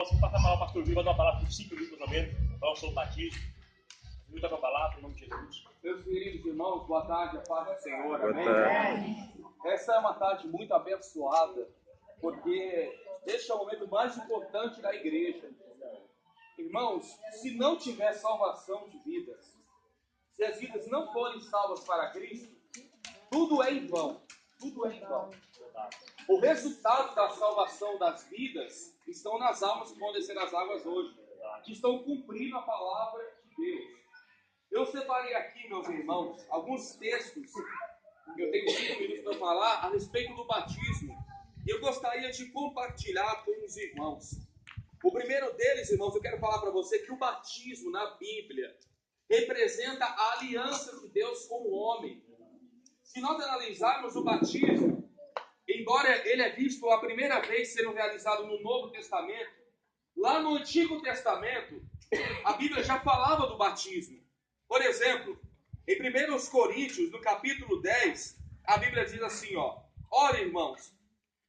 Vamos passar a palavra ao pastor Júlio, vai dar uma palavra por 5 minutos, mais ou menos, falar sobre o batismo. O Júlio está com a palavra, em nome de Jesus. Meus queridos irmãos, boa tarde, a paz do Senhor. Boa Amém? tarde. Essa é uma tarde muito abençoada, porque este é o momento mais importante da igreja. Irmãos, se não tiver salvação de vidas, se as vidas não forem salvas para Cristo, tudo é em vão. Tudo é em vão. O resultado da salvação das vidas estão nas almas que vão descer nas águas hoje, que estão cumprindo a palavra de Deus. Eu separei aqui, meus irmãos, alguns textos, eu tenho 5 minutos para falar, a respeito do batismo. E eu gostaria de compartilhar com os irmãos. O primeiro deles, irmãos, eu quero falar para você que o batismo na Bíblia representa a aliança de Deus com o homem. Se nós analisarmos o batismo, embora ele é visto a primeira vez sendo realizado no Novo Testamento, lá no Antigo Testamento, a Bíblia já falava do batismo. Por exemplo, em 1 Coríntios, no capítulo 10, a Bíblia diz assim, Ora, irmãos,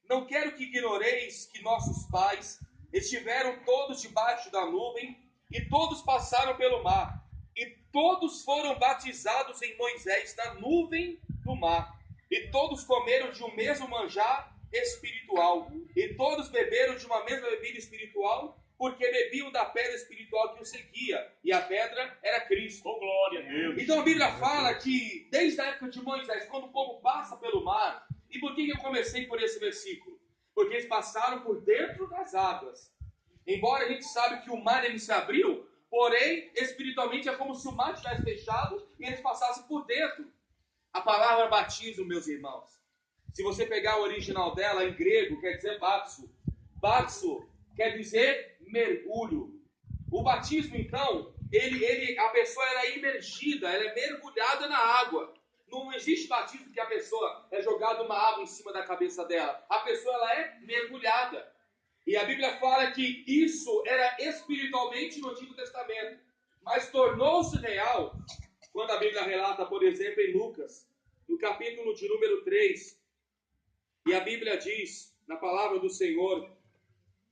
não quero que ignoreis que nossos pais estiveram todos debaixo da nuvem e todos passaram pelo mar. E todos foram batizados em Moisés na nuvem do mar. E todos comeram de um mesmo manjar espiritual. E todos beberam de uma mesma bebida espiritual, porque bebiam da pedra espiritual que os seguia. E a pedra era Cristo. Oh, glória a Deus. Então a Bíblia fala que desde a época de Moisés, quando o povo passa pelo mar, e por que eu comecei por esse versículo? Porque eles passaram por dentro das águas. Embora a gente sabe que o mar ele se abriu, porém, espiritualmente é como se o mar estivesse fechado e eles passassem por dentro. A palavra batismo, meus irmãos, se você pegar o original dela em grego, quer dizer batso. Batso quer dizer mergulho. O batismo, então, a pessoa era imergida, ela é mergulhada na água. Não existe batismo que a pessoa é jogada uma água em cima da cabeça dela. A pessoa ela é mergulhada. E a Bíblia fala que isso era espiritualmente no Antigo Testamento, mas tornou-se real quando a Bíblia relata, por exemplo, em Lucas, no capítulo de número 3, e a Bíblia diz, na palavra do Senhor,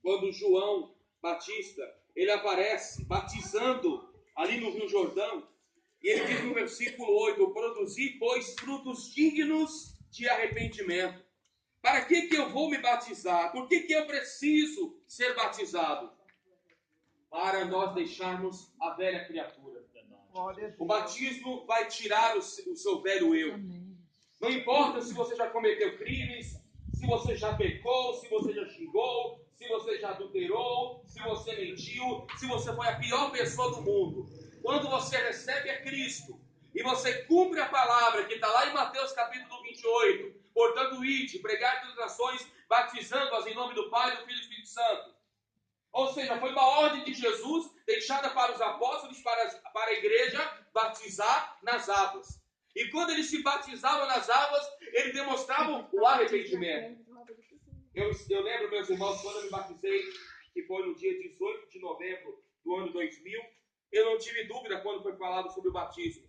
quando João Batista, ele aparece batizando ali no Rio Jordão, e ele diz no versículo 8, produzi, pois, frutos dignos de arrependimento. Para que eu vou me batizar? Por que eu preciso ser batizado? Para nós deixarmos a velha criatura. O batismo vai tirar o seu velho eu. Não importa se você já cometeu crimes, se você já pecou, se você já xingou, se você já adulterou, se você mentiu, se você foi a pior pessoa do mundo. Quando você recebe a Cristo e você cumpre a palavra que está lá em Mateus capítulo 28, portanto, ide, pregai todas as nações, batizando-as em nome do Pai, do Filho e do Espírito Santo. Ou seja, foi uma ordem de Jesus, deixada para os apóstolos, para a igreja, batizar nas águas. E quando eles se batizavam nas águas, eles demonstravam o arrependimento. Eu lembro, meus irmãos, quando eu me batizei, que foi no dia 18 de novembro do ano 2000, eu não tive dúvida quando foi falado sobre o batismo.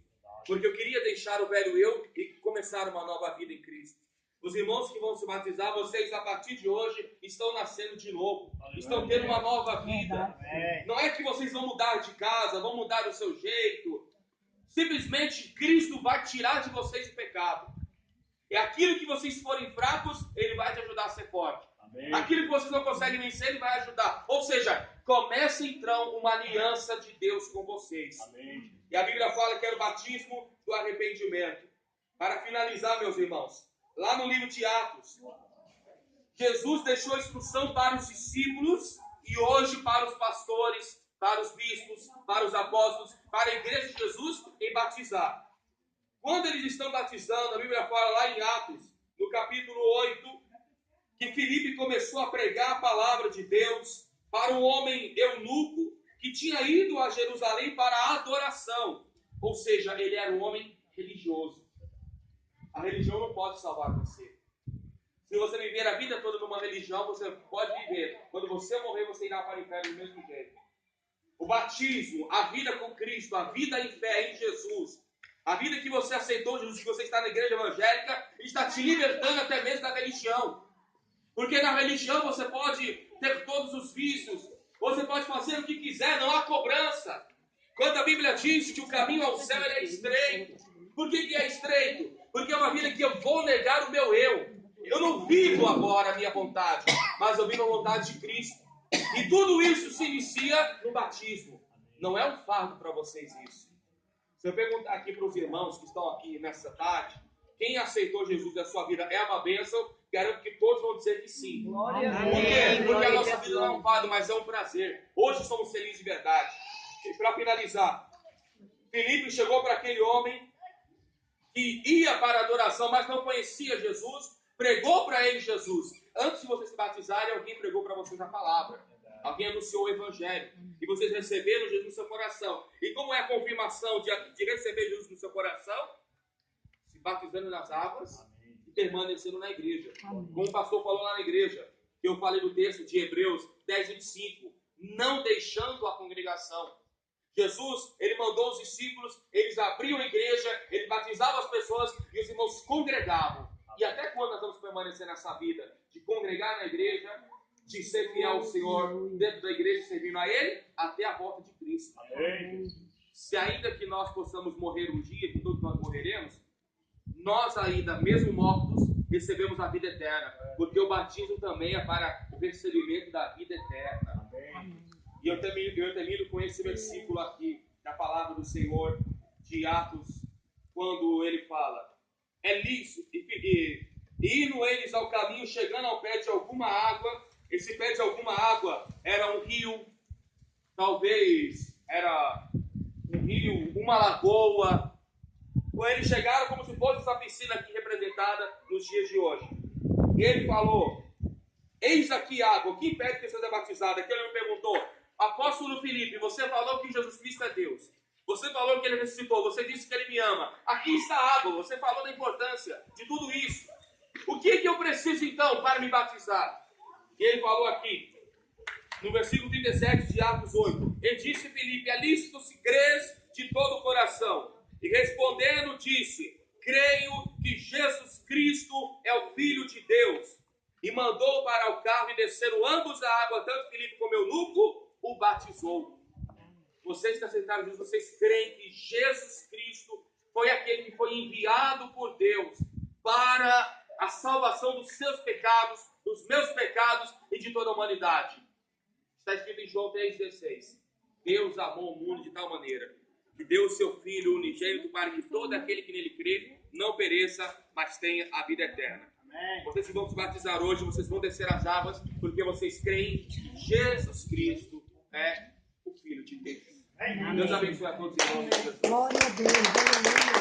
Porque eu queria deixar o velho eu e começar uma nova vida em Cristo. Os irmãos que vão se batizar, vocês a partir de hoje estão nascendo de novo. Estão tendo uma nova vida. Não é que vocês vão mudar de casa, vão mudar o seu jeito. Simplesmente Cristo vai tirar de vocês o pecado. E aquilo que vocês forem fracos, Ele vai te ajudar a ser forte. Amém. Aquilo que vocês não conseguem vencer, Ele vai ajudar. Ou seja, começa então uma aliança de Deus com vocês. Amém. E a Bíblia fala que era o batismo do arrependimento. Para finalizar, meus irmãos, lá no livro de Atos, Jesus deixou instrução para os discípulos e hoje para os pastores, para os bispos, para os apóstolos, para a igreja de Jesus em batizar. Quando eles estão batizando, a Bíblia fala lá em Atos, no capítulo 8, que Filipe começou a pregar a palavra de Deus para um homem eunuco que tinha ido a Jerusalém para a adoração. Ou seja, ele era um homem religioso. A religião não pode salvar você. Se você viver a vida toda numa religião, você pode viver. Quando você morrer, você irá para o inferno do mesmo jeito. O batismo, a vida com Cristo, a vida em fé em Jesus, a vida que você aceitou Jesus, que você está na igreja evangélica, está te libertando até mesmo da religião. Porque na religião você pode ter todos os vícios, fazer o que quiser, não há cobrança. Quando a Bíblia diz que o caminho ao céu é estreito. Por que é estreito? Porque é uma vida que eu vou negar o meu eu. Eu não vivo agora a minha vontade, mas eu vivo a vontade de Cristo. E tudo isso se inicia no batismo. Não é um fardo para vocês isso. Se eu perguntar aqui para os irmãos que estão aqui nessa tarde, quem aceitou Jesus na sua vida é uma bênção, garanto que todos vão dizer que sim. Glória a Por quê? Deus. Porque a nossa vida não é um fardo, mas é um prazer. Hoje somos felizes de verdade. E para finalizar, Filipe chegou para aquele homem que ia para a adoração, mas não conhecia Jesus, pregou para ele Jesus. Antes de vocês se batizarem, alguém pregou para vocês a palavra. Alguém anunciou o evangelho. E vocês receberam Jesus no seu coração. E como é a confirmação de receber Jesus no seu coração? Se batizando nas águas e permanecendo na igreja. Como o pastor falou lá na igreja, que eu falei do texto de Hebreus 10, 25. Não deixando a congregação. Jesus, ele mandou os discípulos, eles abriam a igreja, ele batizava as pessoas e os irmãos congregavam. E até quando nós vamos permanecer nessa vida? De congregar na igreja, de ser fiel ao Senhor dentro da igreja, servindo a Ele, até a volta de Cristo. Amém. Se ainda que nós possamos morrer um dia, que todos nós morreremos, nós ainda, mesmo mortos, recebemos a vida eterna. Porque o batismo também é para o recebimento da vida eterna. Amém. E eu termino com esse versículo aqui, da palavra do Senhor, de Atos, quando ele fala: é lícito, e indo eles ao caminho, chegando ao pé de alguma água. Esse pé de alguma água era um rio, talvez era um rio, uma lagoa. Ou eles chegaram como se fosse essa piscina aqui representada nos dias de hoje. E ele falou: eis aqui água, quem impede que seja batizado? Aqui ele me perguntou: apóstolo Filipe, você falou que Jesus Cristo é Deus. Você falou que ele ressuscitou, você disse que ele me ama. Aqui está a água, você falou da importância de tudo isso. O que é que eu preciso então para me batizar? E ele falou aqui, no versículo 37 de Atos 8. Ele disse: Filipe, é lícito se crês de todo o coração. E respondendo disse: creio que Jesus Cristo é o Filho de Deus. E mandou para o carro e desceram ambos a água, tanto Filipe como eunuco, o batizou. Vocês que aceitaram Jesus, vocês creem que Jesus Cristo foi aquele que foi enviado por Deus para a salvação dos seus pecados, dos meus pecados e de toda a humanidade. Está escrito em João 3,16. Deus amou o mundo de tal maneira que deu o seu Filho unigênito para que todo aquele que nele crê não pereça, mas tenha a vida eterna. Amém. Vocês que vão se batizar hoje, vocês vão descer as águas porque vocês creem que Jesus Cristo é o Filho de Deus. Amém. Deus abençoe a todos os irmãos. Glória a Deus. Aleluia.